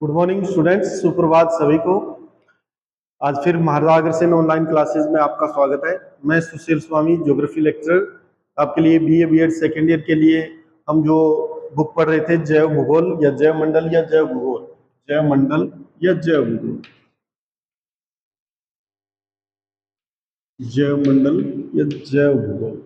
Good morning students, सुप्रभात सभी को। आज फिर महाराजा अग्रसेन ऑनलाइन क्लासेस में आपका स्वागत है। मैं सुशील स्वामी, ज्योग्राफी लेक्चरर, आपके लिए बीए बीएड सेकेंड ईयर के लिए हम जो बुक पढ़ रहे थे, जैव भूगोल या जैव मंडल या जैव भूगोल, जैव मंडल या जैव भूगोल, जैव मंडल या जैव भूगोल।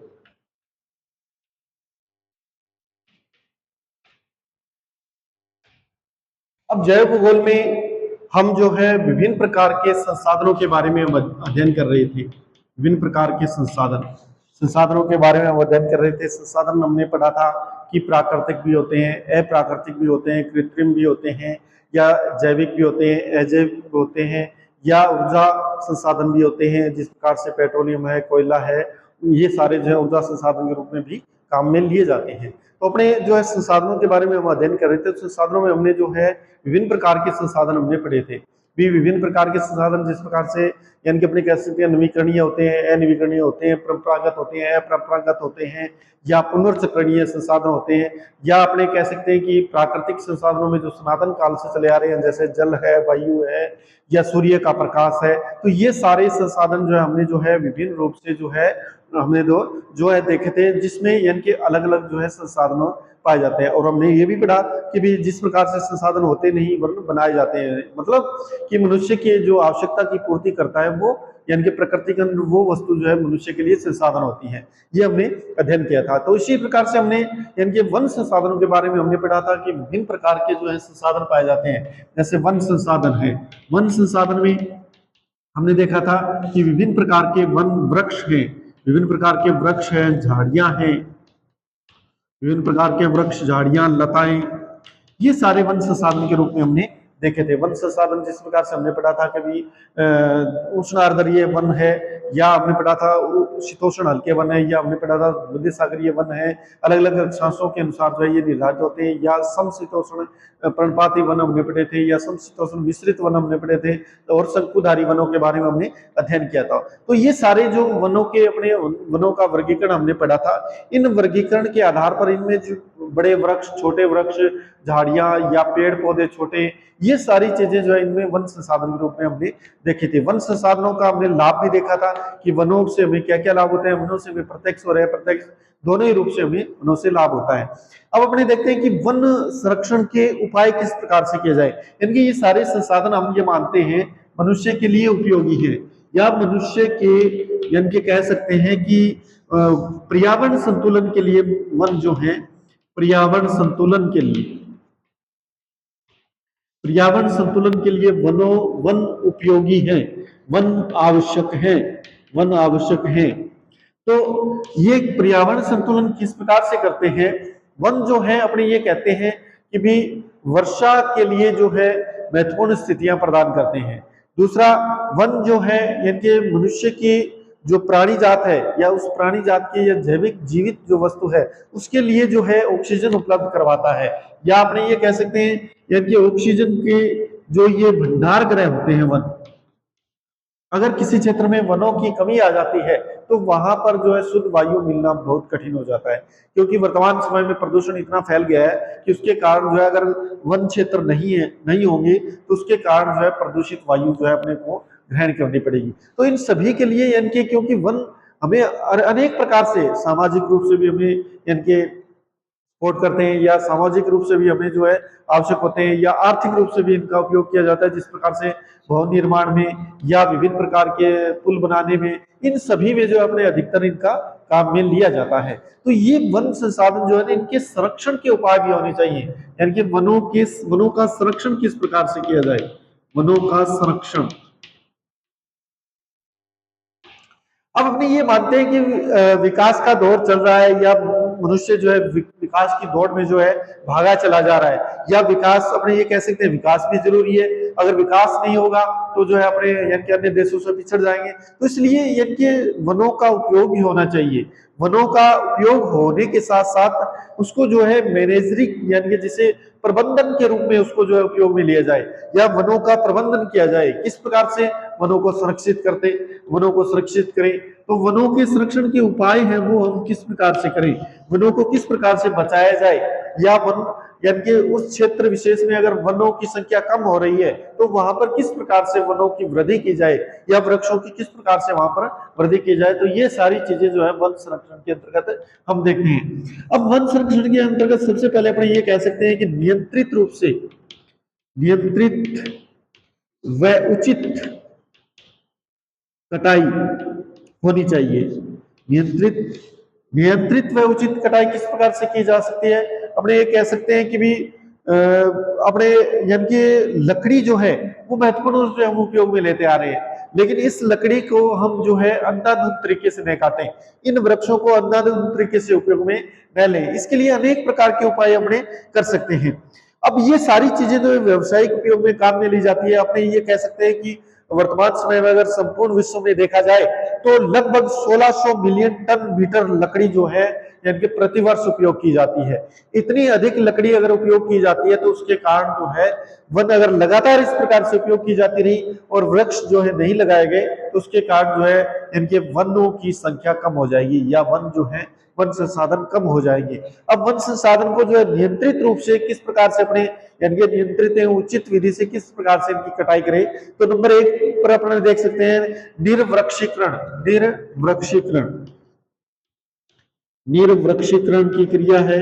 अब जैव भूगोल में हम जो है विभिन्न प्रकार के संसाधनों के बारे में अध्ययन कर रहे थे। विभिन्न प्रकार के संसाधनों के बारे में हम अध्ययन कर रहे थे। संसाधन हमने पढ़ा था कि प्राकृतिक भी होते हैं, अप्राकृतिक भी होते हैं, कृत्रिम भी होते हैं, या जैविक भी होते हैं, अजैविक भी होते हैं, या ऊर्जा संसाधन भी होते हैं, जिस प्रकार से पेट्रोलियम है, कोयला है, ये सारे जो है ऊर्जा संसाधन के रूप में भी काम में लिए जाते हैं। तो अपने जो है संसाधनों के बारे में हम अध्ययन कर रहे थे। संसाधनों में हमने जो है विभिन्न प्रकार के संसाधन हमने पढ़े थे। भी विभिन्न प्रकार के संसाधन जिस प्रकार से यानी कि अपने कह सकते हैं नवीकरणीय होते हैं, अनवीकरणीय होते हैं, परंपरागत होते हैं, अपरंपरागत होते हैं, या पुनर्चक्रणीय संसाधन होते हैं, या अपने कह सकते हैं कि प्राकृतिक संसाधनों में जो सनातन काल से चले आ रहे हैं, जैसे जल है, वायु है, या सूर्य का प्रकाश है। तो ये सारे संसाधन जो है हमने जो है विभिन्न रूप से जो है हमने जो है देखे थे, जिसमें यानी कि अलग अलग जो है संसाधनों पाए जाते हैं। और हमने ये भी पढ़ा कि भी जिस प्रकार से संसाधन होते नहीं वरन बनाए जाते हैं, मतलब कि मनुष्य की जो आवश्यकता की पूर्ति करता है वो यानी कि प्रकृति के अंदर वो वस्तु जो है मनुष्य के लिए संसाधन होती है। ये हमने अध्ययन किया था। तो इसी प्रकार से हमने यानी कि वन संसाधनों के बारे में हमने पढ़ा था कि विभिन्न प्रकार के जो है संसाधन पाए जाते हैं। जैसे वन संसाधन है, वन संसाधन में हमने देखा था कि विभिन्न प्रकार के वन वृक्ष हैं, विभिन्न प्रकार के वृक्ष हैं, झाड़ियां हैं, विभिन्न प्रकार के वृक्ष, झाड़ियां, लताएं, ये सारे वन संसाधन के रूप में हमने देखे थे। वन संसाधन जिस प्रकार से हमने पढ़ा था, कभी उष्ण आर्द्रीय वन है, या हमने पढ़ा था शीतोष्ण हल्के वन है, या हमने पढ़ा था भूमध्य सागरीय वन है। अलग अलग अक्षांशों के अनुसार जो है ये निर्धारित होते हैं। या समशीतोष्ण पर्णपाती वन हमने पढ़े थे, या समशीतोष्ण मिश्रित वन हमने पढ़े थे, और शंकुधारी वनों के बारे में हमने अध्ययन किया था। तो ये सारे जो वनों के अपने वनों का वर्गीकरण हमने पढ़ा था। इन वर्गीकरण के आधार पर इनमें जो बड़े वृक्ष, छोटे वृक्ष, झाड़ियां या पेड़ पौधे छोटे, ये सारी चीजें जो है इनमें वन संसाधन के रूप में हमने देखी थी। वन संसाधनों का हमने लाभ भी देखा था कि वनों से हमें क्या क्या लाभ होते हैं। वनों से हमें प्रत्यक्ष और अप्रत्यक्ष दोनों ही रूप से हमें वनों से लाभ होता है। अब अपने देखते हैं कि वन संरक्षण के उपाय किस प्रकार से किए जाए। यानी ये सारे संसाधन हम ये मानते हैं मनुष्य के लिए उपयोगी है, या मनुष्य के यानी कि कह सकते हैं कि पर्यावरण संतुलन के लिए वन जो है, पर्यावरण संतुलन के लिए, पर्यावरण संतुलन के लिए वन उपयोगी है, वन आवश्यक है, वन आवश्यक है। तो ये पर्यावरण संतुलन किस प्रकार से करते हैं? वन जो है अपने ये कहते हैं कि भी वर्षा के लिए जो है महत्वपूर्ण स्थितियां प्रदान करते हैं। दूसरा, वन जो है यानी मनुष्य की जो प्राणी जात है, या उस प्राणी जात की या जैविक जीवित जो वस्तु है उसके लिए जो है ऑक्सीजन उपलब्ध करवाता है। या आपने ये कह सकते हैं यानी ऑक्सीजन के जो ये भंडार ग्रह होते हैं वन, अगर किसी क्षेत्र में वनों की कमी आ जाती है तो वहां पर जो है शुद्ध वायु मिलना बहुत कठिन हो जाता है। क्योंकि वर्तमान समय में प्रदूषण इतना फैल गया है कि उसके कारण जो है अगर वन क्षेत्र नहीं होंगे तो उसके कारण जो है प्रदूषित वायु जो है अपने को ग्रहण करनी पड़ेगी। तो इन सभी के लिए यानी कि क्योंकि वन हमें अनेक प्रकार से सामाजिक रूप से भी हमें यानी कि सपोर्ट करते हैं, या सामाजिक रूप से भी हमें जो है आवश्यक होते हैं, या आर्थिक रूप से भी इनका उपयोग किया जाता है। जिस प्रकार से भवन निर्माण में या विभिन्न प्रकार के पुल बनाने में, इन सभी में जो अपने अधिकतर इनका काम में लिया जाता है। तो ये वन संसाधन जो है इनके संरक्षण के उपाय भी होने चाहिए। यानी कि वनों का संरक्षण किस प्रकार से किया जाए, वनों का संरक्षण। अब अपने ये मानते हैं कि विकास का दौर चल रहा है, या मनुष्य जो है विकास की दौड़ में जो है भागा चला जा रहा है, या विकास अपने ये कह सकते हैं विकास भी जरूरी है। अगर विकास नहीं होगा तो जो है अपने यानी कि अन्य देशों से पिछड़ जाएंगे। तो इसलिए यानी कि वनों का उपयोग भी होना चाहिए। वनों का उपयोग होने के साथ साथ उसको जो है मैनेजरिंग यानी कि जिसे प्रबंधन के रूप में उसको जो है उपयोग में लिया जाए, या वनों का प्रबंधन किया जाए। किस प्रकार से वनों को वनों को सुरक्षित करें। तो वनों के संरक्षण के उपाय हैं वो हम किस प्रकार से करें, वनों को किस प्रकार से बचाया जाए, या वन यानी कि उस क्षेत्र विशेष में अगर वनों की संख्या कम हो रही है तो वहां पर किस प्रकार से वनों की वृद्धि की जाए या वृक्षों की किस प्रकार से वहां पर वृद्धि की जाए। तो ये सारी चीजें जो है वन संरक्षण के अंतर्गत हम देखते हैं। अब वन संरक्षण के अंतर्गत सबसे पहले अपने ये कह सकते हैं कि नियंत्रित व उचित कटाई होनी चाहिए। नियंत्रित नियंत्रित व उचित कटाई किस प्रकार से की जा सकती है। अपने ये कह सकते हैं कि भी अपने यानी कि लकड़ी जो है वो महत्वपूर्ण रूप से हम उपयोग में लेते आ रहे हैं, लेकिन इस लकड़ी को हम जो है अंधाधुंध तरीके से न काटें, इन वृक्षों को अंधाधुंध तरीके से उपयोग में न लें। इसके लिए अनेक प्रकार के उपाय अपने कर सकते हैं। अब ये सारी चीजें जो व्यवसायिक उपयोग में काम में ली जाती है, अपने ये कह सकते हैं कि वर्तमान समय में अगर संपूर्ण विश्व में देखा जाए तो लगभग 1600 मिलियन टन मीटर लकड़ी जो है यानी कि प्रतिवर्ष उपयोग की जाती है। इतनी अधिक लकड़ी अगर उपयोग की जाती है तो उसके कारण जो है वन अगर लगातार इस प्रकार से उपयोग की जाती रही और वृक्ष जो है नहीं लगाए गए तो उसके कारण जो है इनके वनों की संख्या कम हो जाएगी या वन जो है वन संसाधन कम हो जाएंगे। अब वन संसाधन को जो है नियंत्रित रूप से किस प्रकार से अपने यानी कि नियंत्रित उचित विधि से किस प्रकार से इनकी कटाई करें, तो नंबर 1 पर अपने देख सकते हैं निर्वृक्षीकरण। निर्वृक्षीकरण की क्रिया है।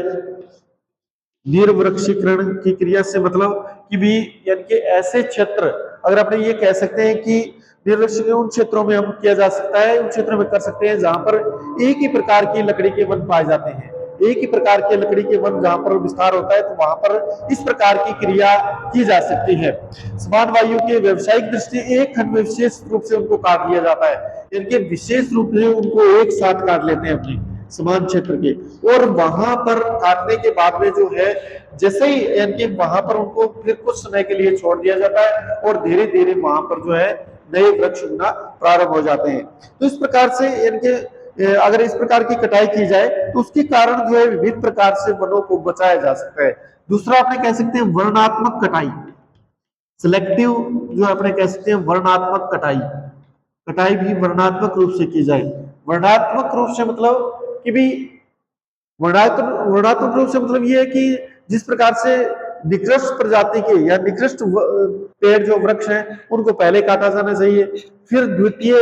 निर्वृक्षीकरण की क्रिया से मतलब कि भी यानी कि ऐसे क्षेत्र अगर अपने ये कह सकते हैं कि निर्वृक्षीकरण उन क्षेत्रों में हम किया जा सकता है, उन क्षेत्रों में कर सकते हैं जहां पर एक ही प्रकार की लकड़ी के वन पाए जाते हैं। एक ही प्रकार के लकड़ी के वन जहां पर विस्तार होता है तो वहां पर इस प्रकार की क्रिया की जा सकती है। समान वायु के व्यवसायिक दृष्टि एक खंड में विशेष रूप से उनको काट लिया जाता है, इनके विशेष रूप से उनको एक साथ काट लेते हैं अपने समान क्षेत्र के, और वहां पर काटने के बाद में जो है जैसे ही यानी कि वहां पर उनको फिर कुछ समय के लिए छोड़ दिया जाता है और धीरे धीरे वहां पर जो है नए वृक्ष उगना प्रारंभ हो जाते हैं। तो इस प्रकार से यानी कि अगर इस प्रकार की कटाई की जाए तो उसके कारण जो है विभिन्न प्रकार से वनों को बचाया जा सकता है। दूसरा अपने कह सकते हैं वर्णात्मक कटाई, सिलेक्टिव जो अपने कह सकते हैं वर्णात्मक कटाई। कटाई भी वर्णात्मक रूप से की जाए। वर्णात्मक रूप से मतलब कि भी वर्णात्मक रूप से मतलब ये है कि जिस प्रकार से निकृष्ट प्रजाति के या निकृष्ट पेड़ जो वृक्ष हैं उनको पहले काटा जाना चाहिए, फिर द्वितीय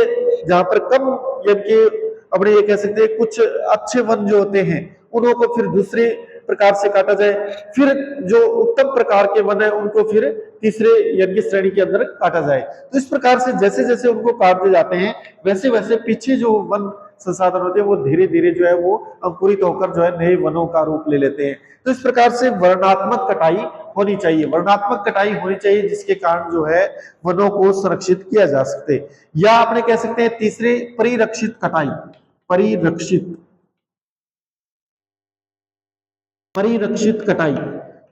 जहां पर कम यानी कि अपने ये कह सकते हैं कुछ अच्छे वन जो होते हैं उनको को फिर दूसरे प्रकार से काटा जाए, फिर जो उत्तम प्रकार के वन है उनको फिर तीसरे यानी कि श्रेणी के अंदर काटा जाए। तो इस प्रकार से जैसे जैसे उनको काटते जाते हैं वैसे वैसे पीछे जो वन संसाधन होते हैं वो धीरे धीरे जो है वो अंकुरित होकर जो है नए वनों का रूप ले लेते हैं। तो इस प्रकार से वर्णात्मक कटाई होनी चाहिए, वर्णात्मक कटाई होनी चाहिए जिसके कारण जो है वनों को संरक्षित किया जा सकते, या आपने कह सकते हैं तीसरे परिरक्षित कटाई। परिरक्षित कटाई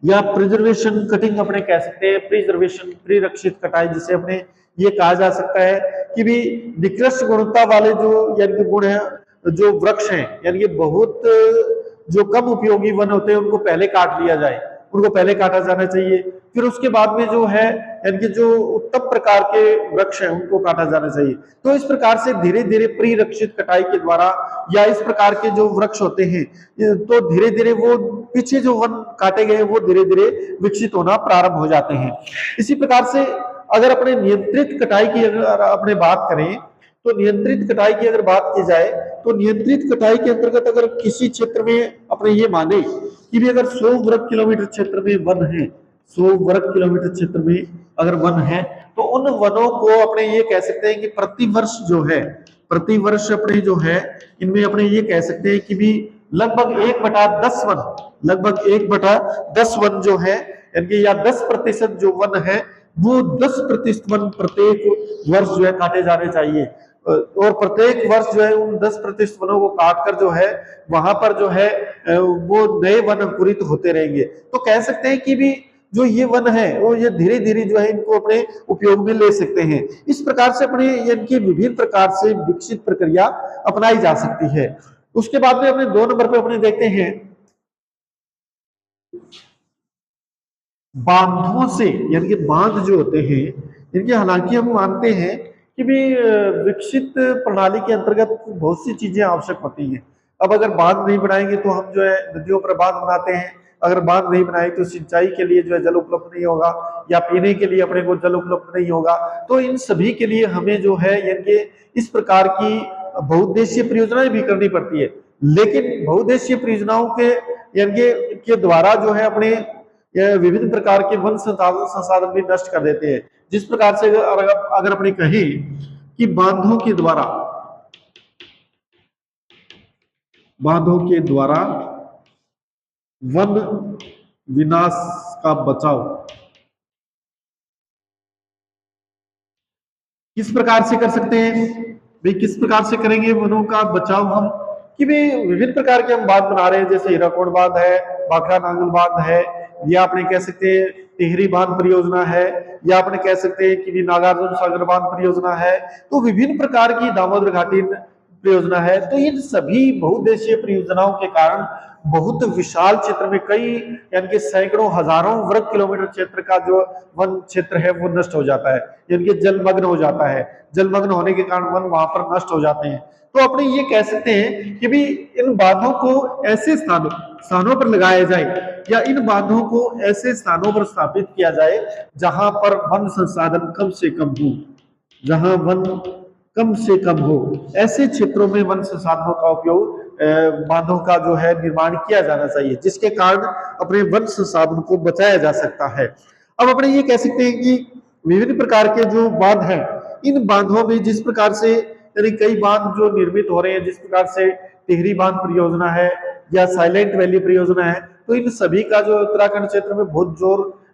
या प्रिजर्वेशन कटिंग अपने कह सकते हैं। परिरक्षित कटाई जिसे अपने ये कहा जा सकता है कि भी निकृष्ट गुणवत्ता वाले जो यानी कि गुण है जो वृक्ष हैं यानी कि बहुत जो कम उपयोगी वन होते हैं उनको पहले काट लिया जाए, उनको पहले काटा जाना चाहिए, फिर उसके बाद में जो है यानी कि जो उत्तम प्रकार के वृक्ष हैं उनको काटा जाना चाहिए। तो इस प्रकार से धीरे धीरे परिरक्षित कटाई के द्वारा या इस प्रकार के जो वृक्ष होते हैं तो धीरे धीरे वो पीछे जो वन काटे गए वो धीरे धीरे विकसित होना प्रारंभ हो जाते हैं। इसी प्रकार से अगर अपने नियंत्रित कटाई की अगर अपने बात करें तो नियंत्रित कटाई की अगर बात की जाए तो नियंत्रित कटाई के अंतर्गत अगर किसी क्षेत्र में अपने ये माने कि भी अगर 100 वर्ग किलोमीटर क्षेत्र में वन है, 100 वर्ग किलोमीटर क्षेत्र में अगर वन है तो उन वनों को अपने ये कह सकते हैं कि प्रतिवर्ष जो है प्रतिवर्ष अपने जो है इनमें अपने ये कह सकते हैं कि भी लगभग 1/10 वन, लगभग 1/10 वन जो है यानी या 10% जो वन है वो 10% वन प्रत्येक वर्ष जो है काटे जाने चाहिए, और प्रत्येक वर्ष जो है उन 10% वनों को काट कर जो है वहां पर जो है वो नए वन अंकुरित होते रहेंगे। तो कह सकते हैं कि भी जो ये वन है वो ये धीरे धीरे जो है इनको अपने उपयोग में ले सकते हैं। इस प्रकार से अपने इनकी विभिन्न प्रकार से विकसित प्रक्रिया अपनाई जा सकती है। उसके बाद में अपने 2 नंबर पे अपने देखते हैं बांधों से, यानी कि बांध जो होते हैं इनके हालांकि हम मानते हैं कि भी विकसित प्रणाली के अंतर्गत बहुत सी चीजें आवश्यक होती हैं। अब अगर बांध नहीं बनाएंगे तो हम जो है नदियों पर बांध बनाते हैं, अगर बांध नहीं बनाए तो सिंचाई के लिए जो है जल उपलब्ध नहीं होगा, या पीने के लिए अपने को जल उपलब्ध नहीं होगा। तो इन सभी के लिए हमें जो है यानी इस प्रकार की बहुउद्देशीय परियोजनाएं भी करनी पड़ती है। लेकिन बहुउद्देशीय परियोजनाओं के यानी के द्वारा जो है अपने विभिन्न प्रकार के वन संसाधन भी नष्ट कर देते हैं। जिस प्रकार से अगर अपने कहें कि बांधों के द्वारा वन विनाश का बचाव किस प्रकार से कर सकते हैं भाई, किस प्रकार से करेंगे वनों का बचाव हम, कि भाई विभिन्न प्रकार के हम बांध बना रहे हैं, जैसे हीराकोट बांध है, भाखड़ा नांगल बांध है, या अपने कह सकते हैं टिहरी बांध परियोजना है, या अपने कह सकते हैं कि नागार्जुन सागर बांध परियोजना है। तो विभिन्न प्रकार की दामोदर घाटी परियोजना है। तो इन सभी बहुउद्देशीय परियोजनाओं के कारण बहुत विशाल क्षेत्र में कई यानी कि सैकड़ों हजारों वर्ग किलोमीटर क्षेत्र का जो वन क्षेत्र है वो नष्ट हो जाता है, यानी कि जलमग्न हो जाता है। जलमग्न होने के कारण वन वहां पर नष्ट हो जाते हैं। तो अपने ये कह सकते हैं कि भी इन बांधों को ऐसे स्थानों पर लगाया जाए, या इन बांधों को ऐसे स्थानों पर स्थापित किया जाए जहां पर वन संसाधन कम से कम हो, जहां वन कम से कम हो, ऐसे क्षेत्रों में वन संसाधनों का उपयोग बांधों का जो है निर्माण किया जाना चाहिए, जिसके कारण अपने वन संसाधन को बचाया जा सकता है। अब अपने ये कह सकते हैं कि विभिन्न प्रकार के जो बांध हैं, इन बांधों में जिस प्रकार से यानी कई बांध जो निर्मित हो रहे हैं, जिस प्रकार से टिहरी बांध परियोजना है या साइलेंट वैली परियोजना है, तो इन सभी का जो उत्तराखंड क्षेत्र में बहुत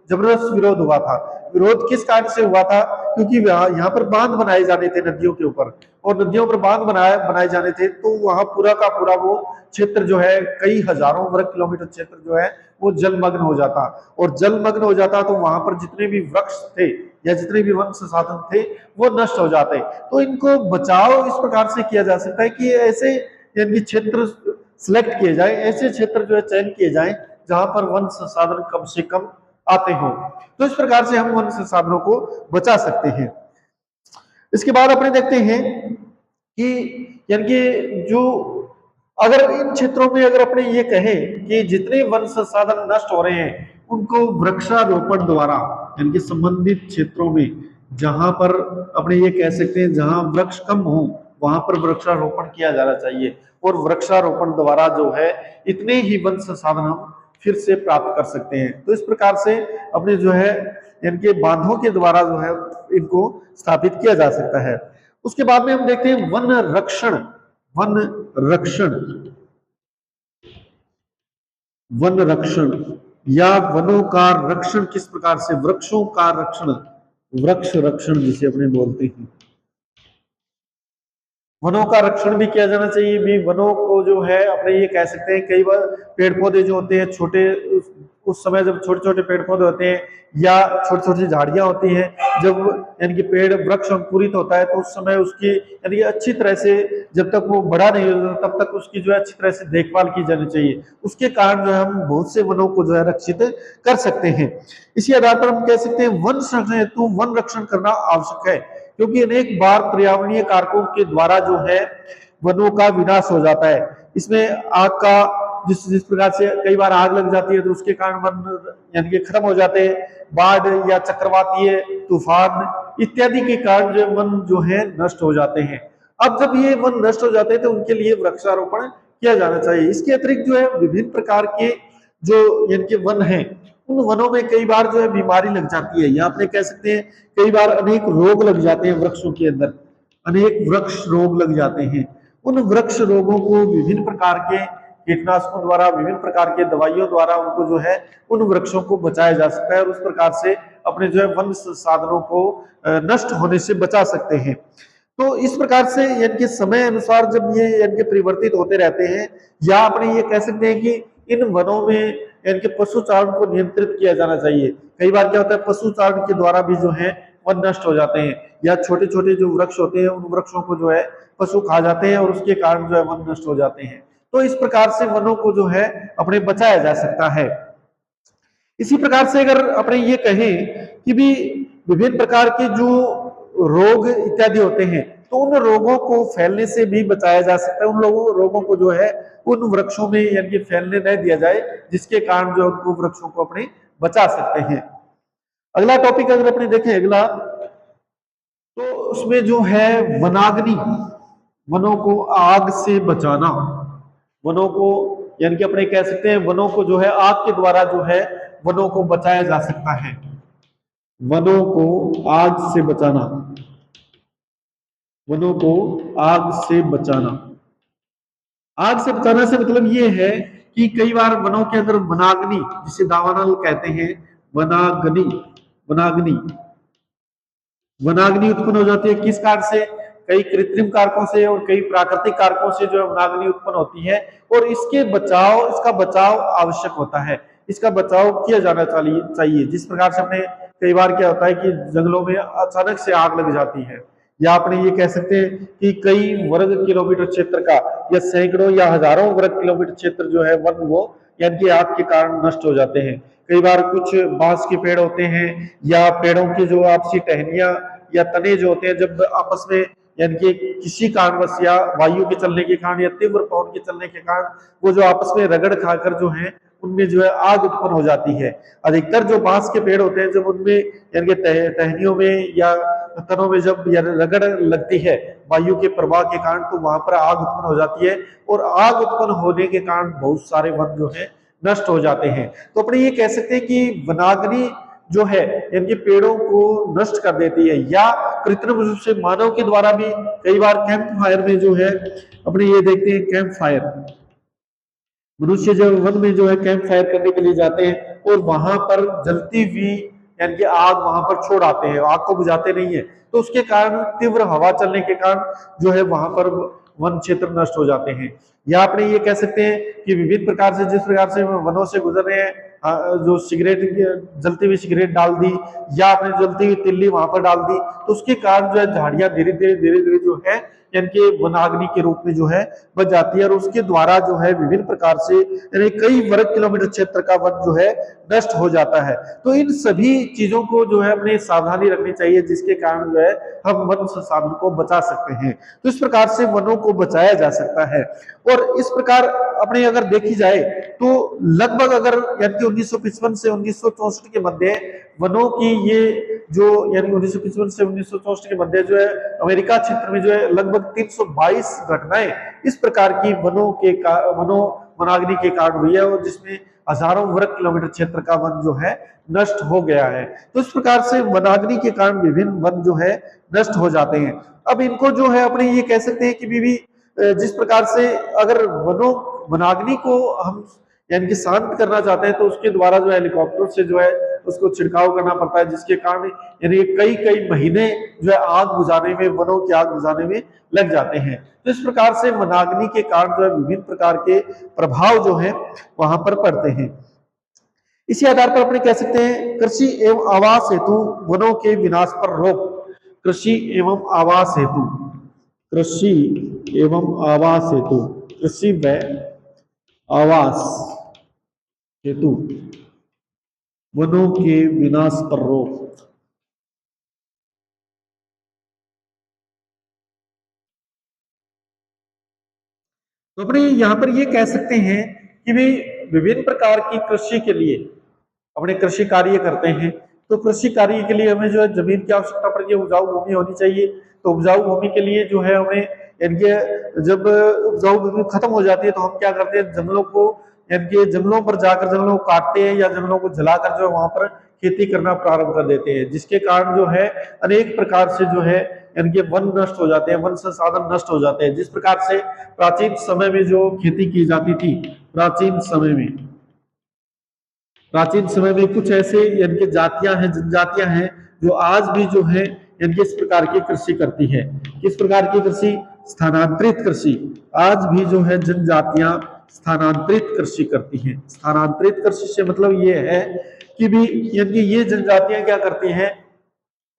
जबरदस्त विरोध हुआ था। विरोध किस कारण से हुआ था, क्योंकि यहाँ पर बांध बनाए जाने थे नदियों के ऊपर, और नदियों पर बांध बनाए जाने थे, तो वहां पूरा का पूरा वो क्षेत्र जो है कई हजारों वर्ग किलोमीटर क्षेत्र जो है वो जलमग्न हो जाता, और जलमग्न हो जाता तो वहां पर जितने भी वृक्ष थे या जितने भी वन संसाधन थे वो नष्ट हो जाते। तो इनको बचाव इस प्रकार से किया जा सकता है कि ऐसे यानी क्षेत्र सिलेक्ट किए जाए, ऐसे क्षेत्र जो है चयन किए जाए जहां पर वन संसाधन कम से कम आते हो। तो इस प्रकार से हम वन संसाधनों को बचा सकते हैं। इसके बाद अपने देखते हैं कि यानी कि जो अगर इन क्षेत्रों में अगर अपने ये कहें कि जितने वन संसाधन नष्ट हो रहे हैं उनको वृक्षारोपण द्वारा यानी कि संबंधित क्षेत्रों में जहां पर अपने ये कह सकते हैं जहां वृक्ष कम हो वहां पर वृक्षारोपण किया जाना चाहिए, और वृक्षारोपण द्वारा जो है इतने ही वन संसाधन हम फिर से प्राप्त कर सकते हैं। तो इस प्रकार से अपने जो है इनके बांधों के द्वारा जो है इनको स्थापित किया जा सकता है। उसके बाद में हम देखते हैं वन रक्षण। वन रक्षण या वनों का रक्षण किस प्रकार से, वृक्षों का रक्षण, वृक्ष रक्षण जिसे अपने बोलते हैं, वनों का रक्षण भी किया जाना चाहिए। भी वनों को जो है अपने ये कह सकते हैं कई बार पेड़ पौधे जो होते हैं छोटे, उस समय जब छोटे छोटे पेड़ पौधे होते हैं या छोटी छोटी झाड़ियां होती हैं, जब यानी कि पेड़ वृक्ष अंकुरित होता है तो उस समय उसकी यानी अच्छी तरह से जब तक वो बड़ा नहीं होता तब तक उसकी जो है अच्छी तरह से देखभाल की जानी चाहिए। उसके कारण जो है हम बहुत से वनों को जो है रक्षित कर सकते हैं। इसी आधार पर हम कह सकते हैं वन संरक्षण हेतु वन रक्षण करना आवश्यक है, क्योंकि अनेक बार पर्यावरणीय कारकों के द्वारा जो है वनों का विनाश हो जाता है। इसमें आग का जिस प्रकार से कई बार आग लग जाती है तो उसके कारण वन यानी कि खत्म हो जाते हैं। बाढ़ या चक्रवातीय तूफान इत्यादि के कारण जो वन जो है नष्ट हो जाते हैं। अब जब ये वन नष्ट हो जाते हैं तो उनके लिए वृक्षारोपण किया जाना चाहिए। इसके अतिरिक्त जो है विभिन्न प्रकार के जो यानी कि वन है उन वनों में कई बार जो है बीमारी लग जाती है, या आपने कह सकते हैं कई बार अनेक रोग लग जाते हैं वृक्षों के अंदर, अनेक वृक्ष रोग लग जाते हैं। उन वृक्ष रोगों को विभिन्न प्रकार के कीटनाशकों द्वारा, विभिन्न प्रकार के दवाइयों द्वारा उनको जो है उन वृक्षों को बचाया जा सकता है, और उस प्रकार से अपने जो है वन संसाधनों को नष्ट होने से बचा सकते हैं। तो इस प्रकार से यानी कि समय अनुसार जब ये यानी कि परिवर्तित होते रहते हैं, या अपने ये कह सकते हैं कि इन वनों में यानी कि पशुचारण को नियंत्रित किया जाना चाहिए। कई बार क्या होता है पशुचारण के द्वारा भी जो है वन नष्ट हो जाते हैं, या छोटे छोटे जो वृक्ष होते हैं उन वृक्षों को जो है पशु खा जाते हैं और उसके कारण जो है वन नष्ट हो जाते हैं। तो इस प्रकार से वनों को जो है अपने बचाया जा सकता है। इसी प्रकार से अगर अपने ये कहें कि भी विभिन्न प्रकार के जो रोग इत्यादि होते हैं तो उन रोगों को फैलने से भी बचाया जा सकता है। उन रोगों को जो है उन वृक्षों में यानी कि फैलने नहीं दिया जाए, जिसके कारण जो उनको वृक्षों को अपने बचा सकते हैं। अगला टॉपिक अगर अपने देखें अगला, तो उसमें जो है वनाग्नि, वनों को आग से बचाना, वनों को यानी कि अपने कह सकते हैं वनों को जो है आग के द्वारा जो है वनों को बचाया जा सकता है। वनों को आग से बचाना, वनों को आग से बचाना। आग से बचाने से मतलब ये है कि कई बार वनों के अंदर वनाग्नि, जिसे दावानल कहते हैं, वनाग्नि, वनाग्नि वनाग्नि उत्पन्न हो जाती है। किस कारण से? कई कृत्रिम कारकों से और कई प्राकृतिक कारकों से जो है वनाग्नि उत्पन्न होती है, और इसका बचाव आवश्यक होता है, इसका बचाव किया जाना चाहिए। जिस प्रकार से अपने कई बार क्या होता है कि जंगलों में अचानक से आग लग जाती है, या अपने ये कह सकते हैं कि कई वर्ग किलोमीटर क्षेत्र का या सैकड़ों या हजारों वर्ग किलोमीटर क्षेत्र जो है वन वो यानी कि आग के कारण नष्ट हो जाते हैं। कई बार कुछ बांस के पेड़ होते हैं या पेड़ों की जो आपसी टहनियां या तने जो होते हैं, जब आपस में यानी कि किसी कारणवश या वायु के चलने के कारण या तीव्र पवन के चलने के कारण वो जो आपस में रगड़ खाकर जो है उनमें जो है आग उत्पन्न हो जाती है। अधिकतर जो बांस के पेड़ होते हैं, जब उनमें यानी कि टहनियों में या तनों में जब रगड़ लगती है वायु के प्रवाह के कारण, तो वहां पर आग उत्पन्न हो जाती है, और आग उत्पन्न होने के कारण बहुत सारे वन जो है नष्ट हो जाते हैं। तो अपने ये कह सकते हैं कि वनाग्नि जो है यानी पेड़ों को नष्ट कर देती है, या कृत्रिम रूप से मानव के द्वारा भी कई बार कैंप फायर में जो है अपने ये देखते हैं कैंप फायर, मनुष्य जब वन में जो है कैंप फायर करने के लिए जाते हैं और वहां पर जलती हुई यानी कि आग वहां पर छोड़ आते हैं, आग को बुझाते नहीं है, तो उसके कारण तीव्र हवा चलने के कारण जो है वहां पर वन क्षेत्र नष्ट हो जाते हैं। या आपने ये कह सकते हैं कि विभिन्न प्रकार से, जिस प्रकार से वनों से गुजर रहे हैं, जो सिगरेट, जलती हुई सिगरेट डाल दी या आपने जलती हुई तिल्ली वहां पर डाल दी, तो उसके कारण जो है झाड़ियां धीरे धीरे जो है यानी कि वनाग्नि के रूप में जो है बच जाती है, और उसके द्वारा जो है विभिन्न प्रकार से यानी कई वर्ग किलोमीटर क्षेत्र का वन जो है नष्ट हो जाता है। तो इन सभी चीजों को जो है अपने सावधानी रखनी चाहिए, जिसके कारण जो है हम वन संसाधन को बचा सकते हैं। तो इस प्रकार से वनों को बचाया जा सकता है। और इस प्रकार अपने अगर देखी जाए तो लगभग अगर यानी कि 1955 से 1964 के मध्य वनों की ये जो यानी 1955 से 1964 के मध्य जो है अमेरिका क्षेत्र में जो है लगभग 322 घटनाएं इस प्रकार की वनाग्नि के कारण हुई है, और जिसमें हजारों वर्ग किलोमीटर क्षेत्र का वन जो है नष्ट हो गया है। तो इस प्रकार से वनाग्नि के कारण विभिन्न वन जो है नष्ट हो जाते हैं। अब इनको जो है अपने ये कह सकते हैं कि भी जिस प्रकार से अगर वनाग्नि को हम यानी कि शांत करना चाहते हैं, तो उसके द्वारा जो है हेलीकॉप्टर से जो है उसको छिड़काव करना पड़ता है, जिसके कारण यानी कई कई महीने जो है आग बुझाने में, वनों की आग बुझाने में लग जाते हैं। तो इस प्रकार से वनाग्नि के कारण जो है विभिन्न प्रकार के प्रभाव जो है वहां पर पड़ते हैं। इसी आधार पर अपने कह सकते हैं कृषि एवं आवास हेतु वनों के विनाश पर रोक। कृषि एवं आवास हेतु, कृषि एवं आवास हेतु, कृषि व आवास हेतु वनों के विनाश पर रोक। तो अपने यहां पर ये कह सकते हैं कि भी विभिन्न प्रकार की कृषि के लिए अपने कृषि कार्य करते हैं, तो कृषि कार्य के लिए हमें जो है जमीन की आवश्यकता पड़ती है, उपजाऊ भूमि होनी चाहिए। तो उपजाऊ भूमि के लिए जो है हमें यानी कि जब उपजाऊ भूमि खत्म हो जाती है, तो हम क्या करते हैं, जंगलों को यानी कि जंगलों पर जाकर जंगलों को काटते हैं या जंगलों को जलाकर जो वहां पर खेती करना प्रारंभ कर देते हैं, जिसके कारण जो है अनेक प्रकार से जो है यानी कि वन नष्ट हो जाते हैं, वन संसाधन नष्ट हो जाते हैं। जिस प्रकार से प्राचीन समय में जो खेती की जाती थी, प्राचीन समय में कुछ ऐसे यानी कि जनजातियां हैं जो आज भी जो है यानी कि इस प्रकार की कृषि करती है। किस प्रकार की कृषि? स्थानांतरित कृषि। आज भी जो है जनजातियां स्थानांतरित कृषि करती हैं। स्थानांतरित कृषि से मतलब ये है कि भी यानी कि ये जनजातियां क्या करती हैं,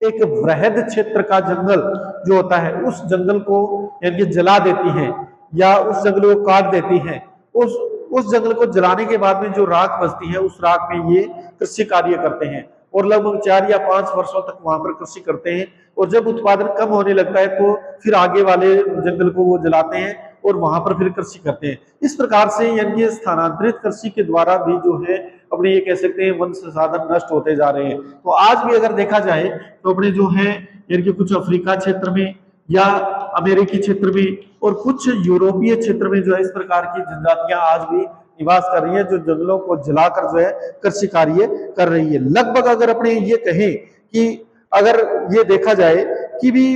एक वृहद क्षेत्र का जंगल जो होता है उस जंगल को यानी कि जला देती है या उस जंगल को काट देती है। उस जंगल को जलाने के बाद में जो राख बचती है, उस राख में ये कृषि कार्य करते हैं और लगभग 4 या 5 वर्षों तक वहां पर कृषि करते हैं। और जब उत्पादन कम होने लगता है तो फिर आगे वाले जंगल को वो जलाते हैं और वहां पर फिर कृषि करते हैं। इस प्रकार से यानी कि स्थानांतरित कृषि के द्वारा भी जो है अपने ये कह सकते हैं वन संसाधन नष्ट होते जा रहे हैं। तो आज भी अगर देखा जाए तो अपने जो है यानी कि कुछ अफ्रीका क्षेत्र में या अमेरिकी क्षेत्र में और कुछ यूरोपीय क्षेत्र में जो है इस प्रकार की जनजातियां आज भी निवास कर रही है, जो जंगलों को जलाकर जो है कृषि कार्य कर रही है। लगभग अगर अपने ये कहें कि अगर ये देखा जाए कि भी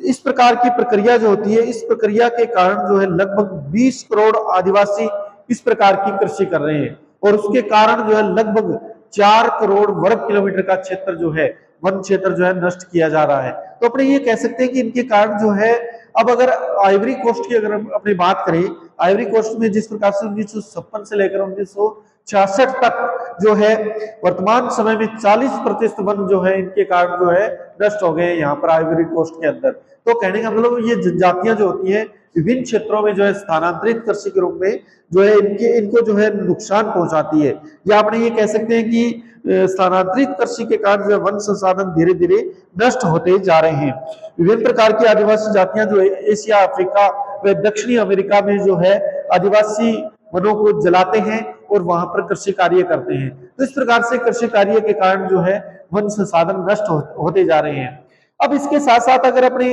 इस प्रकार की प्रक्रिया जो होती है, इस प्रक्रिया के कारण जो है लगभग 20 करोड़ आदिवासी इस प्रकार की कृषि कर रहे हैं और उसके कारण जो है लगभग 4 करोड़ वर्ग किलोमीटर का क्षेत्र जो है वन क्षेत्र जो है नष्ट किया जा रहा है। तो अपने ये कह सकते हैं कि इनके कारण जो है अब अगर आइवरी कोस्ट की अगर हम अपनी बात करें, आइवरी कोस्ट में जिस प्रकार से 1956 से लेकर 1966 तक जो है वर्तमान समय में 40% वन जो है इनके कारण जो है नष्ट हो गए यहाँ पर आइवरी कोस्ट के अंदर। तो कहने का मतलब ये जनजातियां जो होती हैं विभिन्न क्षेत्रों में जो है स्थानांतरित कृषि के रूप में जो है इनको जो है नुकसान पहुंचाती है, या अपने ये कह सकते हैं कि स्थानांतरित कृषि के कारण जो है वन संसाधन धीरे धीरे नष्ट होते जा रहे हैं। विभिन्न प्रकार की आदिवासी जातियां जो है एशिया, अफ्रीका व दक्षिणी अमेरिका में जो है आदिवासी वनों को जलाते हैं और वहां पर कृषि कार्य करते हैं। तो इस प्रकार से कृषि कार्य के कारण जो है वन संसाधन नष्ट होते जा रहे हैं। अब इसके साथ साथ अगर अपने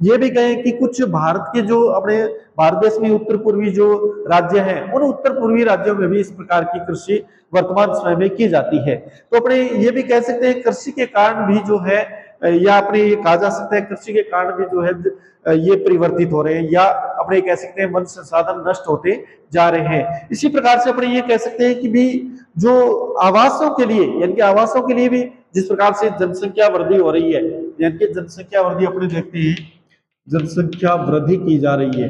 ये भी कहें कि कुछ भारत के जो अपने भारत देश में उत्तर पूर्वी जो राज्य हैं उन उत्तर पूर्वी राज्यों में भी इस प्रकार की कृषि वर्तमान समय में की जाती है। तो अपने ये भी कह सकते हैं कृषि के कारण भी जो है या अपने ये कहा जा सकता है कृषि के कारण भी जो है ये परिवर्तित हो रहे हैं या अपने कह सकते हैं वन संसाधन नष्ट होते जा रहे हैं। इसी प्रकार से अपने ये कह सकते हैं कि भी जो आवासों के लिए यानी कि आवासों के लिए भी जिस प्रकार से जनसंख्या वृद्धि हो रही है, यानी कि जनसंख्या वृद्धि अपने देखते हैं जनसंख्या वृद्धि की जा रही है,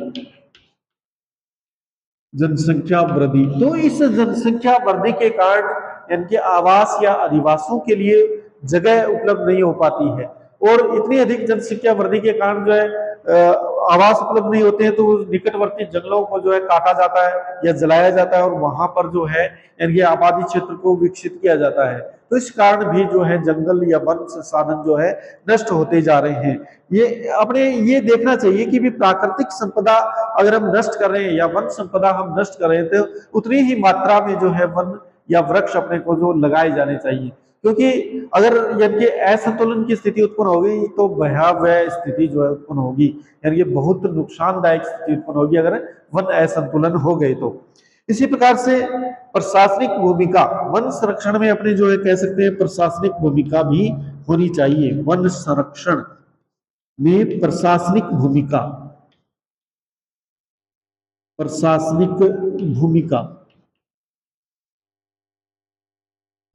जनसंख्या वृद्धि। तो इस जनसंख्या वृद्धि के कारण यानी कि आवास या अधिवासों के लिए जगह उपलब्ध नहीं हो पाती है और इतनी अधिक जनसंख्या वृद्धि के कारण जो है आवास उपलब्ध नहीं होते हैं तो निकटवर्ती जंगलों को जो है काटा जाता है या जलाया जाता है और वहां पर जो है यानी कि आबादी क्षेत्र को विकसित किया जाता है। तो इस कारण भी जो है जंगल या वन संसाधन जो है नष्ट होते जा रहे हैं। ये अपने ये देखना चाहिए कि भी प्राकृतिक संपदा अगर हम नष्ट कर रहे हैं या वन संपदा हम नष्ट कर रहे हैं तो उतनी ही मात्रा में जो है वन या वृक्ष अपने को जो लगाए जाने चाहिए, क्योंकि अगर यानी कि असंतुलन की स्थिति उत्पन्न होगी तो भयावह स्थिति जो है उत्पन्न होगी, यानी कि बहुत नुकसानदायक स्थिति उत्पन्न होगी अगर वन असंतुलन हो गए तो। इसी प्रकार से प्रशासनिक भूमिका वन संरक्षण में अपने जो है कह सकते हैं प्रशासनिक भूमिका भी होनी चाहिए। वन संरक्षण में प्रशासनिक भूमिका, प्रशासनिक भूमिका,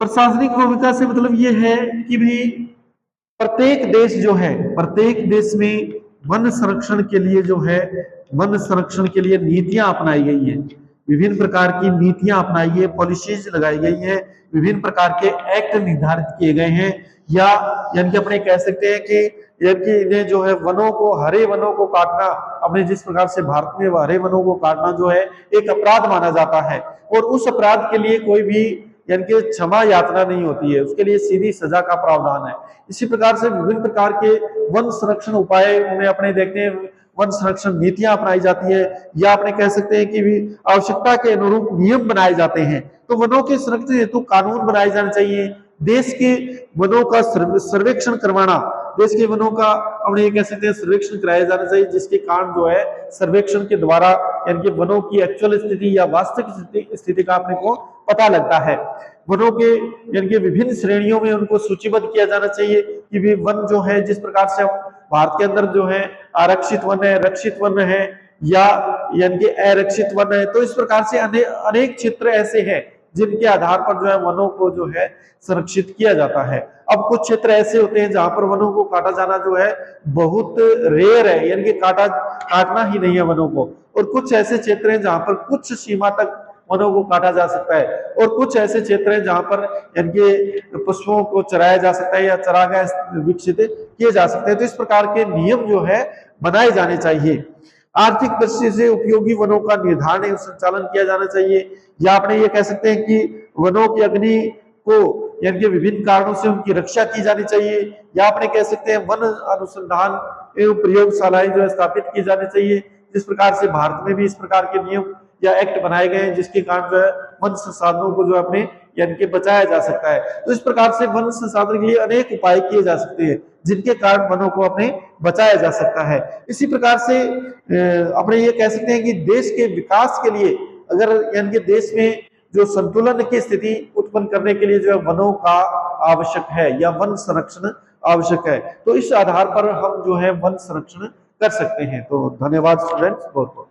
प्रशासनिक भूमिका से मतलब ये है कि भी प्रत्येक देश जो है प्रत्येक देश में वन संरक्षण के लिए जो है वन संरक्षण के लिए नीतियां अपनाई गई हैं, विभिन्न प्रकार की नीतियां अपनाई है, पॉलिसीज लगाई गई हैं, विभिन्न प्रकार के एक्ट निर्धारित किए गए हैं, या यानी कि अपने कह सकते हैं कि यानी इन्हें जो है वनों को हरे वनों को काटना अपने जिस प्रकार से भारत में हरे वनों को काटना जो है एक अपराध माना जाता है और उस अपराध के लिए कोई भी यानी कि क्षमा यात्रा नहीं होती है, उसके लिए सीधी सजा का प्रावधान है। इसी प्रकार से विभिन्न प्रकार के वन संरक्षण उपाय में अपने देखते हैं वन संरक्षण नीतियां अपनाई जाती है या अपने कह सकते हैं कि भी आवश्यकता के अनुरूप नियम बनाए जाते हैं। तो वनों के संरक्षण हेतु कानून बनाए जाने चाहिए, देश के वनों का सर्वेक्षण करवाना, देश के वनों का अपने ये कह सकते हैं सर्वेक्षण कराया जाना चाहिए, जिसके कारण जो है सर्वेक्षण के द्वारा यानी कि वनों की एक्चुअल स्थिति या वास्तविक स्थिति का अपने को पता लगता है। वनों के यानी कि विभिन्न श्रेणियों में उनको सूचीबद्ध किया जाना चाहिए कि भी वन जो है जिस प्रकार से भारत के अंदर जो है आरक्षित वन है, रक्षित वन है या यानी कि अरक्षित वन है, तो इस प्रकार से अनेक क्षेत्र ऐसे हैं जिनके आधार पर जो है वनों को जो है संरक्षित किया जाता है। अब कुछ क्षेत्र ऐसे होते हैं जहां पर वनों को काटा जाना जो है बहुत रेयर है, यानी कि काटना ही नहीं है वनों को, और कुछ ऐसे क्षेत्र हैं जहां पर कुछ सीमा तक वनों को काटा जा सकता है और कुछ ऐसे क्षेत्र हैं जहां पर यानी कि पशुओं को चराया जा सकता है या चरागाह विकसित किए जा सकते हैं। तो इस प्रकार के नियम जो है बनाए जाने चाहिए। आर्थिक दृष्टि से उपयोगी वनों का निर्धारण एवं संचालन किया जाना चाहिए, या अपने ये कह सकते हैं कि वनों की अग्नि को यानी कि विभिन्न कारणों से उनकी रक्षा की जानी चाहिए, या अपने कह सकते हैं वन अनुसंधान एवं प्रयोगशालाएं जो है स्थापित की जानी चाहिए जिस प्रकार से भारत में भी इस प्रकार के नियम या एक्ट बनाए गए हैं जिसके कारण जो है वन संसाधनों को जो है अपने यानी कि बचाया जा सकता है। तो इस प्रकार से वन संसाधन के लिए अनेक उपाय किए जा सकते हैं जिनके कारण वनों को अपने बचाया जा सकता है। इसी प्रकार से अपने ये कह सकते हैं कि देश के विकास के लिए अगर यानी कि देश में जो संतुलन की स्थिति उत्पन्न करने के लिए जो है वनों का आवश्यक है या वन संरक्षण आवश्यक है। तो इस आधार पर हम जो है वन संरक्षण कर सकते हैं। तो धन्यवाद स्टूडेंट्स, बहुत बहुत।